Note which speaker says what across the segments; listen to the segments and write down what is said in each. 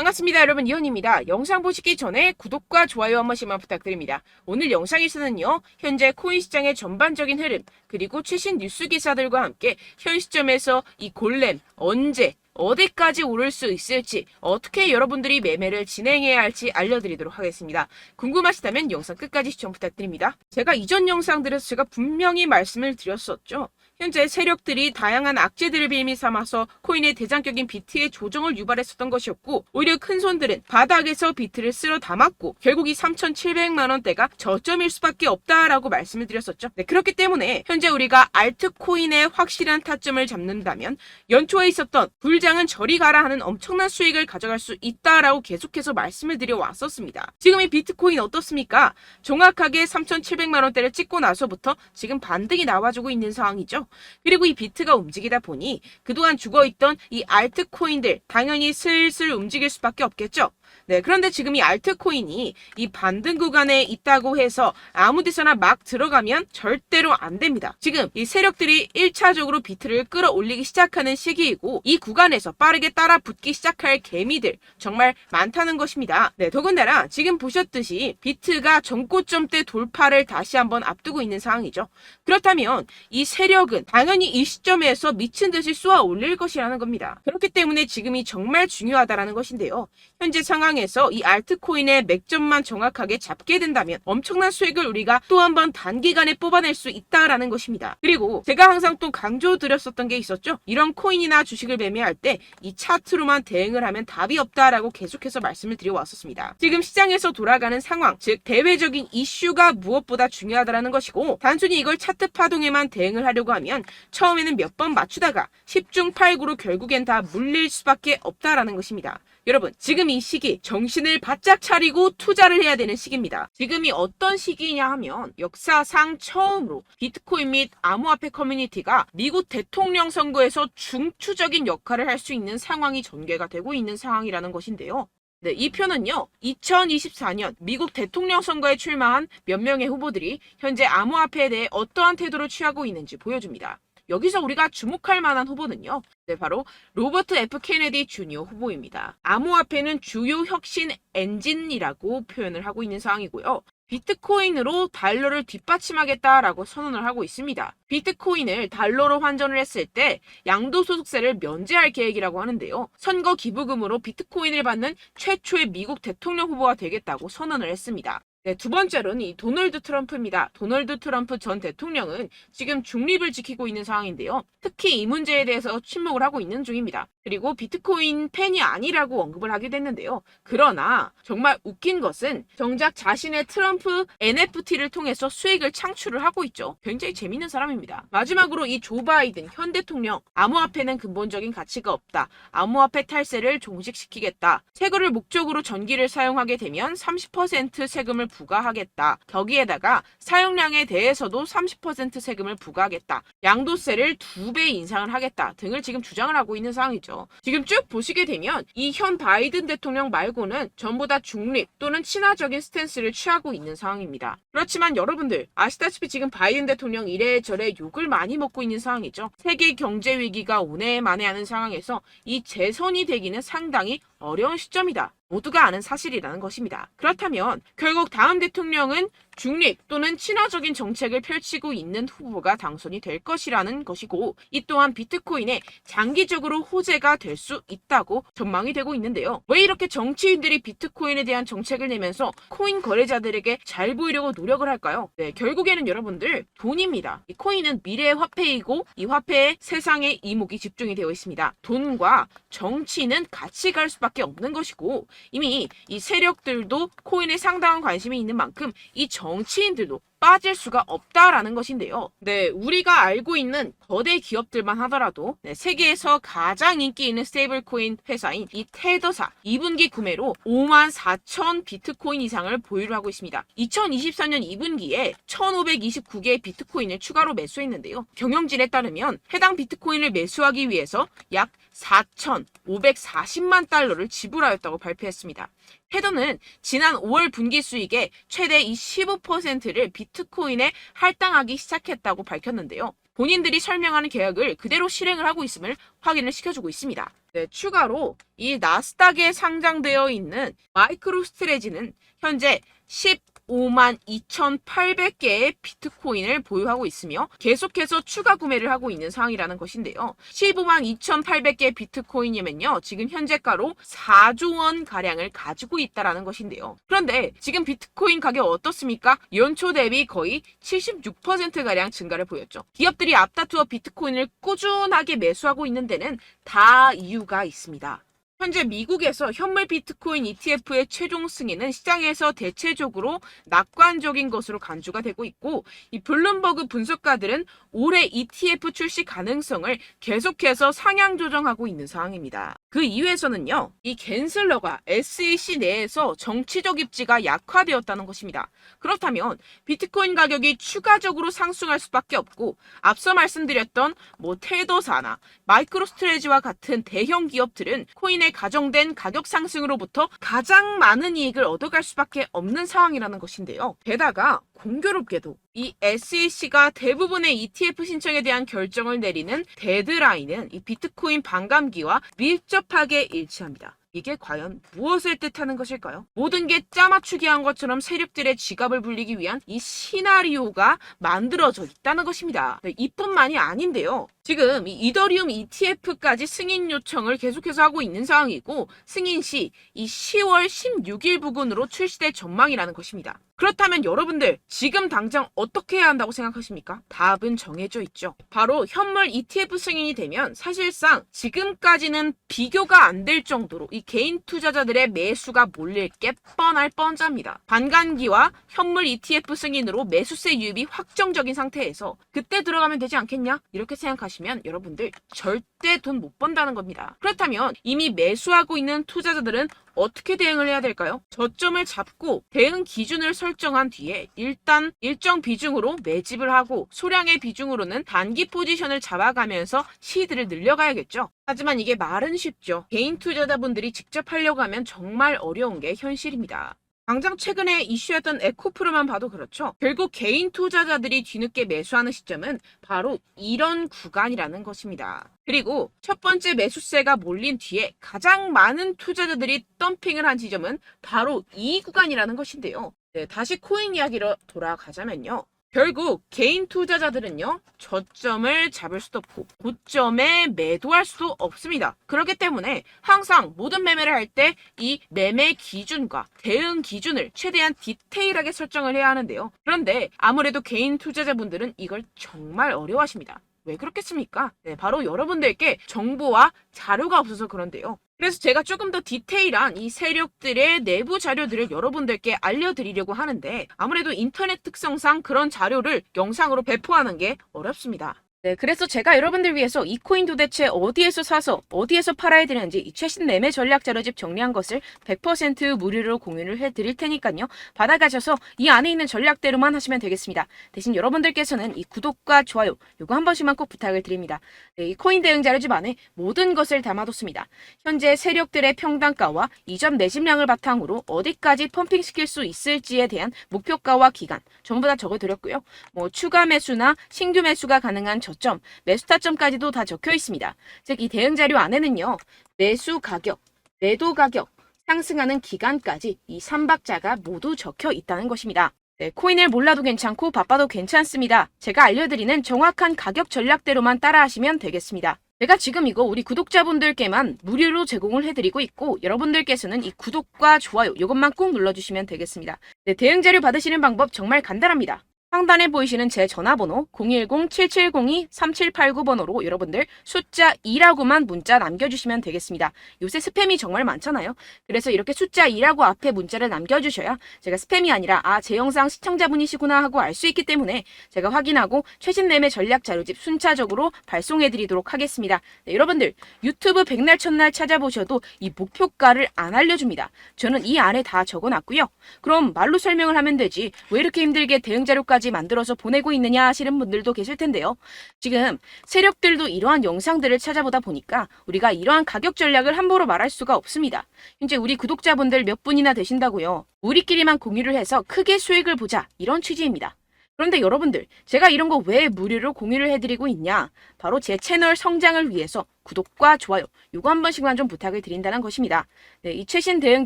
Speaker 1: 반갑습니다. 여러분, 이현입니다. 영상 보시기 전에 구독과 좋아요 한 번씩만 부탁드립니다. 오늘 영상에서는요, 현재 코인 시장의 전반적인 흐름, 그리고 최신 뉴스 기사들과 함께 현 시점에서 이 골렘 언제 어디까지 오를 수 있을지, 어떻게 여러분들이 매매를 진행해야 할지 알려드리도록 하겠습니다. 궁금하시다면 영상 끝까지 시청 부탁드립니다. 제가 이전 영상들에서 분명히 말씀을 드렸었죠. 현재 세력들이 다양한 악재들을 빌미 삼아서 코인의 대장격인 비트의 조정을 유발했었던 것이었고, 오히려 큰 손들은 바닥에서 비트를 쓸어 담았고 결국 이 3,700만 원대가 저점일 수밖에 없다라고 말씀을 드렸었죠. 네, 그렇기 때문에 현재 우리가 알트코인의 확실한 타점을 잡는다면 연초에 있었던 불장은 저리 가라 하는 엄청난 수익을 가져갈 수 있다라고 계속해서 말씀을 드려왔었습니다. 지금 이 비트코인 어떻습니까? 정확하게 3,700만 원대를 찍고 나서부터 지금 반등이 나와주고 있는 상황이죠. 그리고 이 비트가 움직이다 보니 그동안 죽어있던 이 알트코인들 당연히 슬슬 움직일 수밖에 없겠죠. 네, 그런데 지금 이 알트코인이 이 반등 구간에 있다고 해서 아무 데서나 막 들어가면 절대로 안 됩니다. 지금 이 세력들이 1차적으로 비트를 끌어올리기 시작하는 시기이고, 이 구간에서 빠르게 따라 붙기 시작할 개미들 정말 많다는 것입니다. 네, 더군다나 지금 보셨듯이 비트가 전고점대 돌파를 다시 한번 앞두고 있는 상황이죠. 그렇다면 이 세력은 당연히 이 시점에서 미친 듯이 쏘아 올릴 것이라는 겁니다. 그렇기 때문에 지금이 정말 중요하다라는 것인데요. 현재 상황에서 이 알트코인의 맥점만 정확하게 잡게 된다면 엄청난 수익을 우리가 또 한 번 단기간에 뽑아낼 수 있다라는 것입니다. 그리고 제가 항상 또 강조드렸었던 게 있었죠. 이런 코인이나 주식을 매매할 때 이 차트로만 대응을 하면 답이 없다라고 계속해서 말씀을 드려왔었습니다. 지금 시장에서 돌아가는 상황, 즉 대외적인 이슈가 무엇보다 중요하다라는 것이고, 단순히 이걸 차트 파동에만 대응을 하려고 하면 처음에는 몇 번 맞추다가 10중 8구로 결국엔 다 물릴 수밖에 없다라는 것입니다. 여러분, 지금 이 시기 정신을 바짝 차리고 투자를 해야 되는 시기입니다. 지금이 어떤 시기냐 하면 역사상 처음으로 비트코인 및 암호화폐 커뮤니티가 미국 대통령 선거에서 중추적인 역할을 할 수 있는 상황이 전개가 되고 있는 상황이라는 것인데요. 네, 이 표는요, 2024년 미국 대통령 선거에 출마한 몇 명의 후보들이 현재 암호화폐에 대해 어떠한 태도를 취하고 있는지 보여줍니다. 여기서 우리가 주목할 만한 후보는요, 네, 바로 로버트 F 케네디 주니어 후보입니다. 암호화폐는 주요 혁신 엔진이라고 표현을 하고 있는 상황이고요. 비트코인으로 달러를 뒷받침하겠다라고 선언을 하고 있습니다. 비트코인을 달러로 환전을 했을 때 양도소득세를 면제할 계획이라고 하는데요. 선거 기부금으로 비트코인을 받는 최초의 미국 대통령 후보가 되겠다고 선언을 했습니다. 네, 두 번째로는 이 도널드 트럼프입니다. 도널드 트럼프 전 대통령은 지금 중립을 지키고 있는 상황인데요. 특히 이 문제에 대해서 침묵을 하고 있는 중입니다. 그리고 비트코인 팬이 아니라고 언급을 하기도 했는데요. 그러나 정말 웃긴 것은 정작 자신의 트럼프 NFT를 통해서 수익을 창출을 하고 있죠. 굉장히 재밌는 사람입니다. 마지막으로 이 조 바이든 현 대통령, 암호화폐는 근본적인 가치가 없다. 암호화폐 탈세를 종식시키겠다. 세금을 목적으로 전기를 사용하게 되면 30% 세금을 부과하겠다. 거기에다가 사용량에 대해서도 30% 세금을 부과하겠다. 양도세를 2배 인상을 하겠다 등을 지금 주장을 하고 있는 상황이죠. 지금 쭉 보시게 되면 이 현 바이든 대통령 말고는 전부 다 중립 또는 친화적인 스탠스를 취하고 있는 상황입니다. 그렇지만 여러분들 아시다시피 지금 바이든 대통령 이래저래 욕을 많이 먹고 있는 상황이죠. 세계 경제 위기가 오네 만에 하는 상황에서 이 재선이 되기는 상당히 어려운 시점이다. 모두가 아는 사실이라는 것입니다. 그렇다면 결국 다음 대통령은 중립 또는 친화적인 정책을 펼치고 있는 후보가 당선이 될 것이라는 것이고, 이 또한 비트코인에 장기적으로 호재가 될 수 있다고 전망이 되고 있는데요. 왜 이렇게 정치인들이 비트코인에 대한 정책을 내면서 코인 거래자들에게 잘 보이려고 노력을 할까요? 네, 결국에는 여러분들 돈입니다. 이 코인은 미래의 화폐이고 이 화폐에 세상의 이목이 집중이 되어 있습니다. 돈과 정치는 같이 갈 수밖에 없는 것이고, 이미 이 세력들도 코인에 상당한 관심이 있는 만큼 이 정치인들도 빠질 수가 없다라는 것인데요. 네, 우리가 알고 있는 거대 기업들만 하더라도 세계에서 가장 인기 있는 스테이블코인 회사인 이 테더사 2분기 구매로 54,000 비트코인 이상을 보유를 하고 있습니다. 2024년 2분기에 1,529개의 비트코인을 추가로 매수했는데요. 경영진에 따르면 해당 비트코인을 매수하기 위해서 약 4,540만 달러를 지불하였다고 발표했습니다. 테더는 지난 5월 분기 수익의 최대 15%를 비트코인에 할당하기 시작했다고 밝혔는데요. 본인들이 설명하는 계약을 그대로 실행을 하고 있음을 확인을 시켜주고 있습니다. 네, 추가로 이 나스닥에 상장되어 있는 마이크로스트레지는 현재 15만 2,800개의 비트코인을 보유하고 있으며 계속해서 추가 구매를 하고 있는 상황이라는 것인데요. 15만 2,800개 비트코인이면요, 지금 현재가로 4조 원 가량을 가지고 있다라는 것인데요. 그런데 지금 비트코인 가격 어떻습니까? 연초 대비 거의 76% 가량 증가를 보였죠. 기업들이 앞다투어 비트코인을 꾸준하게 매수하고 있는 데는 다 이유가 있습니다. 현재 미국에서 현물 비트코인 ETF의 최종 승인은 시장에서 대체적으로 낙관적인 것으로 간주가 되고 있고, 이 블룸버그 분석가들은 올해 ETF 출시 가능성을 계속해서 상향 조정하고 있는 상황입니다. 그 이유에서는요, 이 갠슬러가 SEC 내에서 정치적 입지가 약화되었다는 것입니다. 그렇다면 비트코인 가격이 추가적으로 상승할 수밖에 없고, 앞서 말씀드렸던 테더사나 마이크로스트레지와 같은 대형 기업들은 코인의 가정된 가격 상승으로부터 가장 많은 이익을 얻어갈 수밖에 없는 상황이라는 것인데요. 게다가 공교롭게도 이 SEC가 대부분의 ETF 신청에 대한 결정을 내리는 데드라인은 이 비트코인 반감기와 밀접하게 일치합니다. 이게 과연 무엇을 뜻하는 것일까요? 모든 게 짜맞추기 한 것처럼 세력들의 지갑을 불리기 위한 이 시나리오가 만들어져 있다는 것입니다. 네, 이뿐만이 아닌데요. 지금 이 이더리움 ETF까지 승인 요청을 계속해서 하고 있는 상황이고, 승인 시 이 10월 16일 부근으로 출시될 전망이라는 것입니다. 그렇다면 여러분들 지금 당장 어떻게 해야 한다고 생각하십니까? 답은 정해져 있죠. 바로 현물 ETF 승인이 되면 사실상 지금까지는 비교가 안 될 정도로 이 개인 투자자들의 매수가 몰릴 게 뻔할 뻔잡니다. 반감기와 현물 ETF 승인으로 매수세 유입이 확정적인 상태에서 그때 들어가면 되지 않겠냐? 이렇게 생각하시면 여러분들 절대 돈 못 번다는 겁니다. 그렇다면 이미 매수하고 있는 투자자들은 어떻게 대응을 해야 될까요? 저점을 잡고 대응 기준을 설정한 뒤에 일단 일정 비중으로 매집을 하고 소량의 비중으로는 단기 포지션을 잡아가면서 시드를 늘려가야겠죠. 하지만 이게 말은 쉽죠. 개인 투자자분들이 직접 하려고 하면 정말 어려운 게 현실입니다. 당장 최근에 이슈였던 에코프로만 봐도 그렇죠. 결국 개인 투자자들이 뒤늦게 매수하는 시점은 바로 이런 구간이라는 것입니다. 그리고 첫 번째 매수세가 몰린 뒤에 가장 많은 투자자들이 덤핑을 한 지점은 바로 이 구간이라는 것인데요. 네, 다시 코인 이야기로 돌아가자면요. 결국 개인 투자자들은요, 저점을 잡을 수도 없고 고점에 매도할 수도 없습니다. 그렇기 때문에 항상 모든 매매를 할 때 이 매매 기준과 대응 기준을 최대한 디테일하게 설정을 해야 하는데요. 그런데 아무래도 개인 투자자분들은 이걸 정말 어려워하십니다. 왜 그렇겠습니까? 네, 바로 여러분들께 정보와 자료가 없어서 그런데요. 그래서 제가 조금 더 디테일한 이 세력들의 내부 자료들을 여러분들께 알려드리려고 하는데, 아무래도 인터넷 특성상 그런 자료를 영상으로 배포하는 게 어렵습니다. 네, 그래서 제가 여러분들 위해서 이 코인 도대체 어디에서 사서 어디에서 팔아야 되는지 이 최신 매매 전략 자료집 정리한 것을 100% 무료로 공유를 해드릴 테니까요. 받아가셔서 이 안에 있는 전략대로만 하시면 되겠습니다. 대신 여러분들께서는 이 구독과 좋아요 요거 한 번씩만 꼭 부탁을 드립니다. 네, 이 코인 대응 자료집 안에 모든 것을 담아뒀습니다. 현재 세력들의 평단가와 이전 매집량을 바탕으로 어디까지 펌핑시킬 수 있을지에 대한 목표가와 기간 전부 다 적어드렸고요. 추가 매수나 신규 매수가 가능한 저점, 매수 타점까지도 다 적혀 있습니다. 즉, 이 대응 자료 안에는요, 매수 가격, 매도 가격, 상승하는 기간까지 이 3박자가 모두 적혀 있다는 것입니다. 네, 코인을 몰라도 괜찮고 바빠도 괜찮습니다. 제가 알려드리는 정확한 가격 전략대로만 따라하시면 되겠습니다. 제가 지금 이거 우리 구독자분들께만 무료로 제공을 해드리고 있고, 여러분들께서는 이 구독과 좋아요 이것만 꼭 눌러주시면 되겠습니다. 네, 대응 자료 받으시는 방법 정말 간단합니다. 상단에 보이시는 제 전화번호 010-7702-3789번호로 여러분들 숫자 2라고만 문자 남겨주시면 되겠습니다. 요새 스팸이 정말 많잖아요. 그래서 이렇게 숫자 2라고 앞에 문자를 남겨주셔야 제가 스팸이 아니라 제 영상 시청자분이시구나 하고 알 수 있기 때문에 제가 확인하고 최신 매매 전략 자료집 순차적으로 발송해드리도록 하겠습니다. 네, 여러분들 유튜브 백날 첫날 찾아보셔도 이 목표가를 안 알려줍니다. 저는 이 안에 다 적어놨고요. 그럼 말로 설명을 하면 되지 왜 이렇게 힘들게 대응 자료까지 만들어서 보내고 있느냐 하시는 분들도 계실 텐데요. 지금 세력들도 이러한 영상들을 찾아보다 보니까 우리가 이러한 가격 전략을 함부로 말할 수가 없습니다. 현재 우리 구독자분들 몇 분이나 되신다고요. 우리끼리만 공유를 해서 크게 수익을 보자 이런 취지입니다. 그런데 여러분들, 제가 이런 거 왜 무료로 공유를 해드리고 있냐? 바로 제 채널 성장을 위해서 구독과 좋아요, 요거 한 번씩만 좀 부탁을 드린다는 것입니다. 네, 이 최신 대응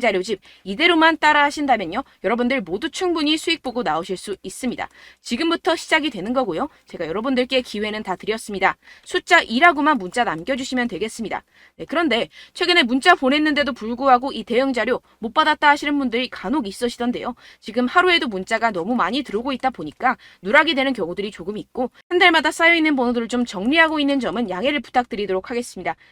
Speaker 1: 자료집 이대로만 따라 하신다면요, 여러분들 모두 충분히 수익 보고 나오실 수 있습니다. 지금부터 시작이 되는 거고요. 제가 여러분들께 기회는 다 드렸습니다. 숫자 2라고만 문자 남겨주시면 되겠습니다. 네, 그런데 최근에 문자 보냈는데도 불구하고 이 대응 자료 못 받았다 하시는 분들이 간혹 있으시던데요. 지금 하루에도 문자가 너무 많이 들어오고 있다 보니까 누락이 되는 경우들이 조금 있고, 한 달마다 쌓여있는 번호들을 좀 정리하고 있는 점은 양해를 부탁드리도록 하겠습니다.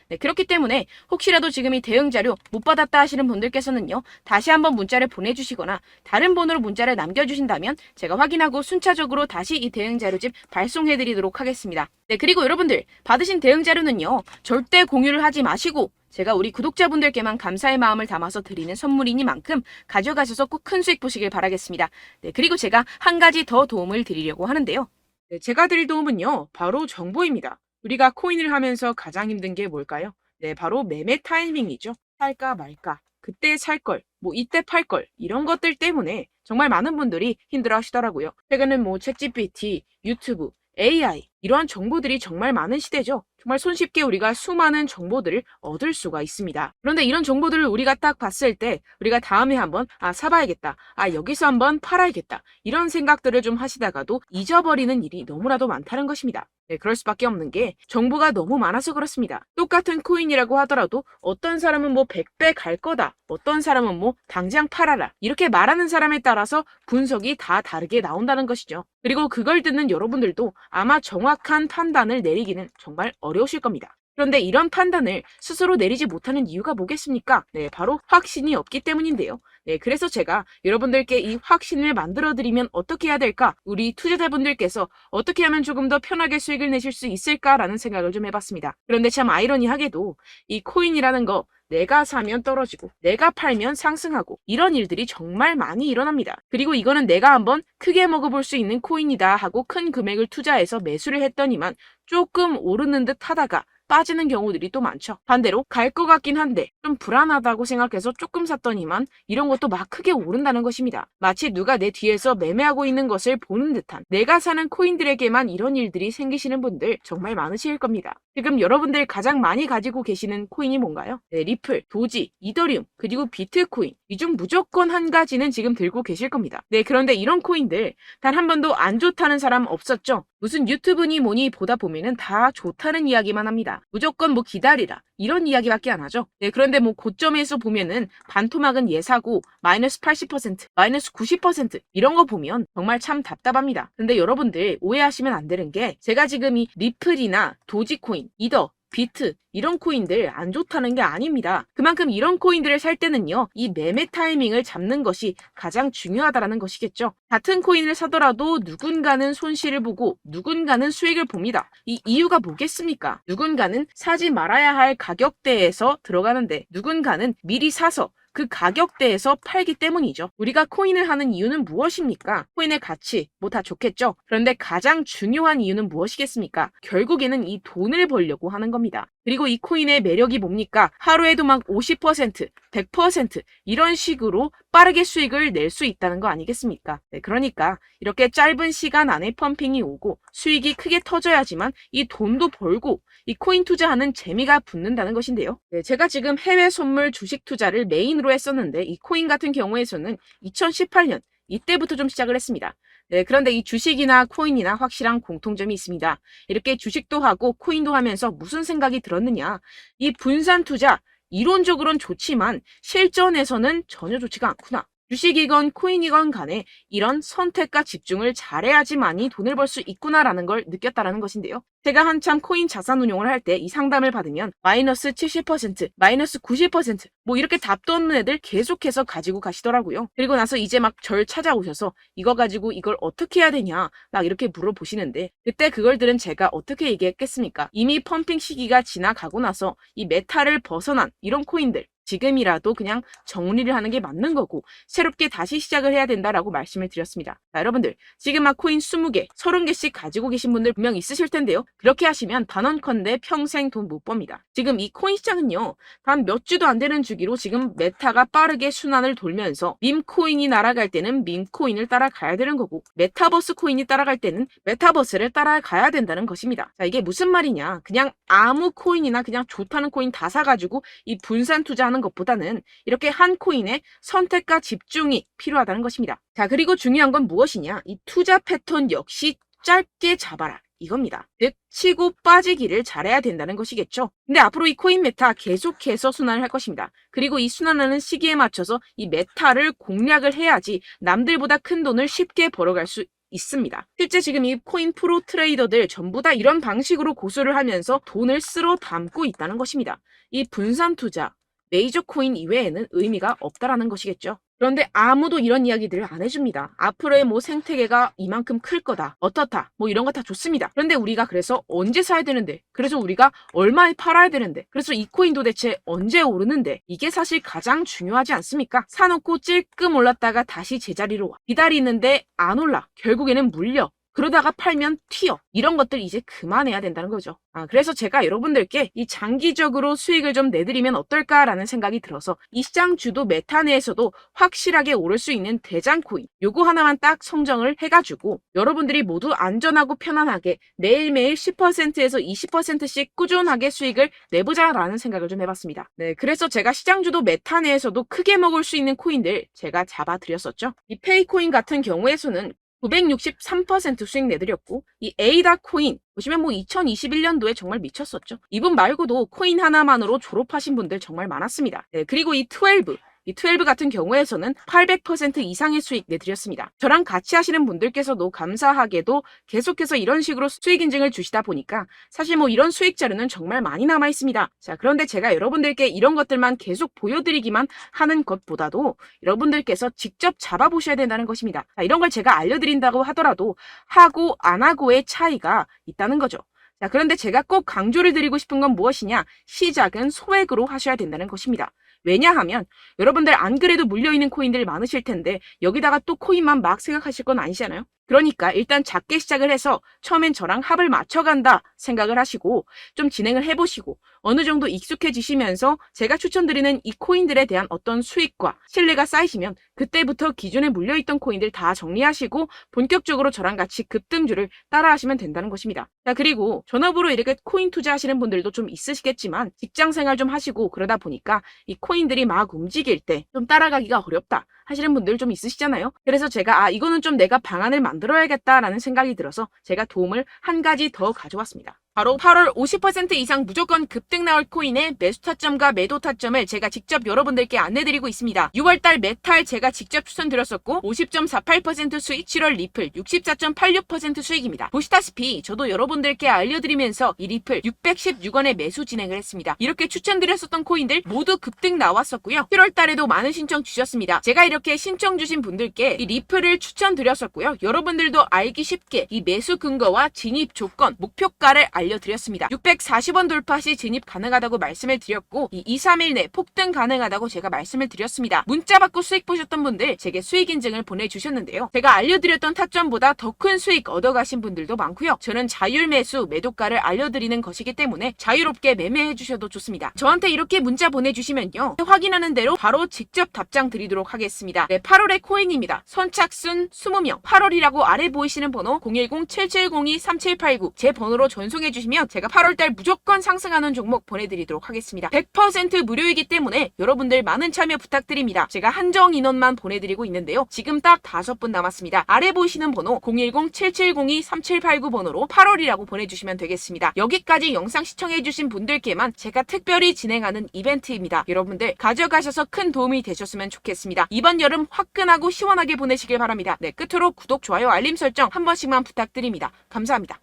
Speaker 1: 네, 그렇기 때문에 혹시라도 지금 이 대응 자료 못 받았다 하시는 분들께서는요, 다시 한번 문자를 보내주시거나 다른 번호로 문자를 남겨주신다면 제가 확인하고 순차적으로 다시 이 대응 자료집 발송해드리도록 하겠습니다. 네, 그리고 여러분들 받으신 대응 자료는요, 절대 공유를 하지 마시고 제가 우리 구독자분들께만 감사의 마음을 담아서 드리는 선물이니만큼 가져가셔서 꼭 큰 수익 보시길 바라겠습니다. 네, 그리고 제가 한 가지 더 도움을 드리려고 하는데요. 네, 제가 드릴 도움은요, 바로 정보입니다. 우리가 코인을 하면서 가장 힘든 게 뭘까요? 네, 바로 매매 타이밍이죠. 살까 말까, 그때 살 걸, 뭐 이때 팔 걸, 이런 것들 때문에 정말 많은 분들이 힘들어 하시더라고요. 최근은 뭐 챗GPT, 유튜브, AI, 이러한 정보들이 정말 많은 시대죠. 정말 손쉽게 우리가 수많은 정보들을 얻을 수가 있습니다. 그런데 이런 정보들을 우리가 딱 봤을 때 우리가 다음에 한번 사봐야겠다, 여기서 한번 팔아야겠다, 이런 생각들을 좀 하시다가도 잊어버리는 일이 너무나도 많다는 것입니다. 네, 그럴 수밖에 없는 게 정보가 너무 많아서 그렇습니다. 똑같은 코인이라고 하더라도 어떤 사람은 뭐 100배 갈 거다, 어떤 사람은 뭐 당장 팔아라, 이렇게 말하는 사람에 따라서 분석이 다 다르게 나온다는 것이죠. 그리고 그걸 듣는 여러분들도 아마 정확한 판단을 내리기는 정말 어려우실 겁니다. 그런데 이런 판단을 스스로 내리지 못하는 이유가 뭐겠습니까? 네, 바로 확신이 없기 때문인데요. 네, 그래서 제가 여러분들께 이 확신을 만들어드리면 어떻게 해야 될까? 우리 투자자분들께서 어떻게 하면 조금 더 편하게 수익을 내실 수 있을까라는 생각을 좀 해봤습니다. 그런데 참 아이러니하게도 이 코인이라는 거, 내가 사면 떨어지고 내가 팔면 상승하고, 이런 일들이 정말 많이 일어납니다. 그리고 이거는 내가 한번 크게 먹어볼 수 있는 코인이다 하고 큰 금액을 투자해서 매수를 했더니만 조금 오르는 듯 하다가 빠지는 경우들이 또 많죠. 반대로 갈 것 같긴 한데 좀 불안하다고 생각해서 조금 샀더니만 이런 것도 막 크게 오른다는 것입니다. 마치 누가 내 뒤에서 매매하고 있는 것을 보는 듯한, 내가 사는 코인들에게만 이런 일들이 생기시는 분들 정말 많으실 겁니다. 지금 여러분들 가장 많이 가지고 계시는 코인이 뭔가요? 네, 리플, 도지, 이더리움, 그리고 비트코인, 이 중 무조건 한 가지는 지금 들고 계실 겁니다. 네, 그런데 이런 코인들 단 한 번도 안 좋다는 사람 없었죠? 무슨 유튜브니 뭐니 보다 보면은 다 좋다는 이야기만 합니다. 무조건 뭐 기다리라, 이런 이야기밖에 안 하죠. 네, 그런데 뭐 고점에서 보면은 반토막은 예사고 마이너스 80%, 마이너스 90% 이런 거 보면 정말 참 답답합니다. 근데 여러분들 오해하시면 안 되는 게, 제가 지금 이 리플이나 도지코인, 이더, 비트, 이런 코인들 안 좋다는 게 아닙니다. 그만큼 이런 코인들을 살 때는요, 이 매매 타이밍을 잡는 것이 가장 중요하다는 것이겠죠. 같은 코인을 사더라도 누군가는 손실을 보고 누군가는 수익을 봅니다. 이 이유가 뭐겠습니까? 누군가는 사지 말아야 할 가격대에서 들어가는데 누군가는 미리 사서 그 가격대에서 팔기 때문이죠. 우리가 코인을 하는 이유는 무엇입니까? 코인의 가치, 뭐 다 좋겠죠. 그런데 가장 중요한 이유는 무엇이겠습니까? 결국에는 이 돈을 벌려고 하는 겁니다. 그리고 이 코인의 매력이 뭡니까? 하루에도 막 50%, 100% 이런 식으로 빠르게 수익을 낼 수 있다는 거 아니겠습니까? 네, 그러니까 이렇게 짧은 시간 안에 펌핑이 오고 수익이 크게 터져야지만 이 돈도 벌고 이 코인 투자하는 재미가 붙는다는 것인데요. 네, 제가 지금 해외 선물 주식 투자를 메인으로 했었는데 이 코인 같은 경우에서는 2018년 이때부터 좀 시작을 했습니다. 네, 그런데 이 주식이나 코인이나 확실한 공통점이 있습니다. 이렇게 주식도 하고 코인도 하면서 무슨 생각이 들었느냐? 이 분산 투자, 이론적으로는 좋지만 실전에서는 전혀 좋지가 않구나. 주식이건 코인이건 간에 이런 선택과 집중을 잘해야지만이 돈을 벌 수 있구나라는 걸 느꼈다라는 것인데요. 제가 한참 코인 자산 운용을 할 때 이 상담을 받으면 마이너스 70%, 마이너스 90% 뭐 이렇게 답도 없는 애들 계속해서 가지고 가시더라고요. 그리고 나서 이제 막 절 찾아오셔서 이거 가지고 이걸 어떻게 해야 되냐 막 이렇게 물어보시는데, 그때 그걸 들은 제가 어떻게 얘기했겠습니까? 이미 펌핑 시기가 지나가고 나서 이 메타를 벗어난 이런 코인들, 지금이라도 그냥 정리를 하는 게 맞는 거고 새롭게 다시 시작을 해야 된다라고 말씀을 드렸습니다. 자, 여러분들 지금 막 코인 20개, 30개씩 가지고 계신 분들 분명 있으실 텐데요. 그렇게 하시면 단언컨대 평생 돈 못 법니다. 지금 이 코인 시장은요. 단 몇 주도 안 되는 주기로 지금 메타가 빠르게 순환을 돌면서 밈코인이 날아갈 때는 밈코인을 따라가야 되는 거고 메타버스 코인이 따라갈 때는 메타버스를 따라가야 된다는 것입니다. 자, 이게 무슨 말이냐. 그냥 아무 코인이나 그냥 좋다는 코인 다 사가지고 이 분산 투자하는 것보다는 이렇게 한 코인에 선택과 집중이 필요하다는 것입니다. 자, 그리고 중요한 건 무엇이냐. 이 투자 패턴 역시 짧게 잡아라. 이겁니다. 즉 치고 빠지기를 잘해야 된다는 것이겠죠. 근데 앞으로 이 코인 메타 계속해서 순환을 할 것입니다. 그리고 이 순환하는 시기에 맞춰서 이 메타를 공략을 해야지 남들보다 큰 돈을 쉽게 벌어갈 수 있습니다. 실제 지금 이 코인 프로 트레이더들 전부 다 이런 방식으로 고수를 하면서 돈을 쓸어 담고 있다는 것입니다. 이 분산 투자, 메이저 코인 이외에는 의미가 없다라는 것이겠죠. 그런데 아무도 이런 이야기들을 안 해줍니다. 앞으로의 뭐 생태계가 이만큼 클 거다. 어떻다. 뭐 이런 거 다 좋습니다. 그런데 우리가 그래서 언제 사야 되는데? 그래서 우리가 얼마에 팔아야 되는데? 그래서 이 코인 도대체 언제 오르는데? 이게 사실 가장 중요하지 않습니까? 사놓고 찔끔 올랐다가 다시 제자리로 와. 기다리는데 안 올라. 결국에는 물려. 그러다가 팔면 튀어. 이런 것들 이제 그만해야 된다는 거죠. 그래서 제가 여러분들께 이 장기적으로 수익을 좀 내드리면 어떨까라는 생각이 들어서 이 시장 주도 메타 내에서도 확실하게 오를 수 있는 대장 코인 요거 하나만 딱 선정을 해가지고 여러분들이 모두 안전하고 편안하게 매일매일 10%에서 20%씩 꾸준하게 수익을 내보자라는 생각을 좀 해봤습니다. 네, 그래서 제가 시장 주도 메타 내에서도 크게 먹을 수 있는 코인들 제가 잡아드렸었죠. 이 페이코인 같은 경우에서는 963% 수익 내드렸고 이 에이다 코인 보시면 뭐 2021년도에 정말 미쳤었죠. 이분 말고도 코인 하나만으로 졸업하신 분들 정말 많았습니다. 네, 그리고 이 12 같은 경우에서는 800% 이상의 수익 내드렸습니다. 저랑 같이 하시는 분들께서도 감사하게도 계속해서 이런 식으로 수익 인증을 주시다 보니까 사실 뭐 이런 수익 자료는 정말 많이 남아 있습니다. 자, 그런데 제가 여러분들께 이런 것들만 계속 보여드리기만 하는 것보다도 여러분들께서 직접 잡아보셔야 된다는 것입니다. 자, 이런 걸 제가 알려드린다고 하더라도 하고 안 하고의 차이가 있다는 거죠. 자, 그런데 제가 꼭 강조를 드리고 싶은 건 무엇이냐? 시작은 소액으로 하셔야 된다는 것입니다. 왜냐하면 여러분들 안 그래도 물려있는 코인들 많으실 텐데 여기다가 또 코인만 막 생각하실 건 아니잖아요. 그러니까 일단 작게 시작을 해서 처음엔 저랑 합을 맞춰간다 생각을 하시고 좀 진행을 해보시고 어느 정도 익숙해지시면서 제가 추천드리는 이 코인들에 대한 어떤 수익과 신뢰가 쌓이시면 그때부터 기존에 물려있던 코인들 다 정리하시고 본격적으로 저랑 같이 급등주를 따라하시면 된다는 것입니다. 자, 그리고 전업으로 이렇게 코인 투자하시는 분들도 좀 있으시겠지만 직장생활 좀 하시고 그러다 보니까 이 코인들이 막 움직일 때 좀 따라가기가 어렵다 하시는 분들 좀 있으시잖아요. 그래서 제가 이거는 좀 내가 방안을 만들어야겠다라는 생각이 들어서 제가 도움을 한 가지 더 가져왔습니다. 바로 8월 50% 이상 무조건 급등 나올 코인의 매수 타점과 매도 타점을 제가 직접 여러분들께 안내드리고 있습니다. 6월달 메탈 제가 직접 추천드렸었고 50.48% 수익, 7월 리플 64.86% 수익입니다. 보시다시피 저도 여러분들께 알려드리면서 이 리플 616원에 매수 진행을 했습니다. 이렇게 추천드렸었던 코인들 모두 급등 나왔었고요. 7월달에도 많은 신청 주셨습니다. 제가 이렇게 신청 주신 분들께 이 리플을 추천드렸었고요. 여러분들도 알기 쉽게 이 매수 근거와 진입 조건, 목표가를 알려드렸습니다. 640원 돌파 시 진입 가능하다고 말씀을 드렸고 이 2, 3일 내 폭등 가능하다고 제가 말씀을 드렸습니다. 문자 받고 수익 보셨던 분들 제게 수익 인증을 보내주셨는데요. 제가 알려드렸던 타점보다 더 큰 수익 얻어가신 분들도 많고요. 저는 자율 매수 매도가를 알려드리는 것이기 때문에 자유롭게 매매해 주셔도 좋습니다. 저한테 이렇게 문자 보내주시면요. 확인하는 대로 바로 직접 답장 드리도록 하겠습니다. 네, 8월의 코인입니다. 선착순 20명 8월이라고 아래 보이시는 번호 010-7702-3789 제 번호로 전송해 주시면 제가 8월달 무조건 상승하는 종목 보내드리도록 하겠습니다. 100% 무료이기 때문에 여러분들 많은 참여 부탁드립니다. 제가 한정 인원만 보내드리고 있는데요. 지금 딱 5분 남았습니다. 아래 보이시는 번호 010-7702-3789 번호로 8월이라고 보내주시면 되겠습니다. 여기까지 영상 시청해주신 분들께만 제가 특별히 진행하는 이벤트입니다. 여러분들 가져가셔서 큰 도움이 되셨으면 좋겠습니다. 이번 여름 화끈하고 시원하게 보내시길 바랍니다. 네, 끝으로 구독, 좋아요, 알림 설정 한 번씩만 부탁드립니다. 감사합니다.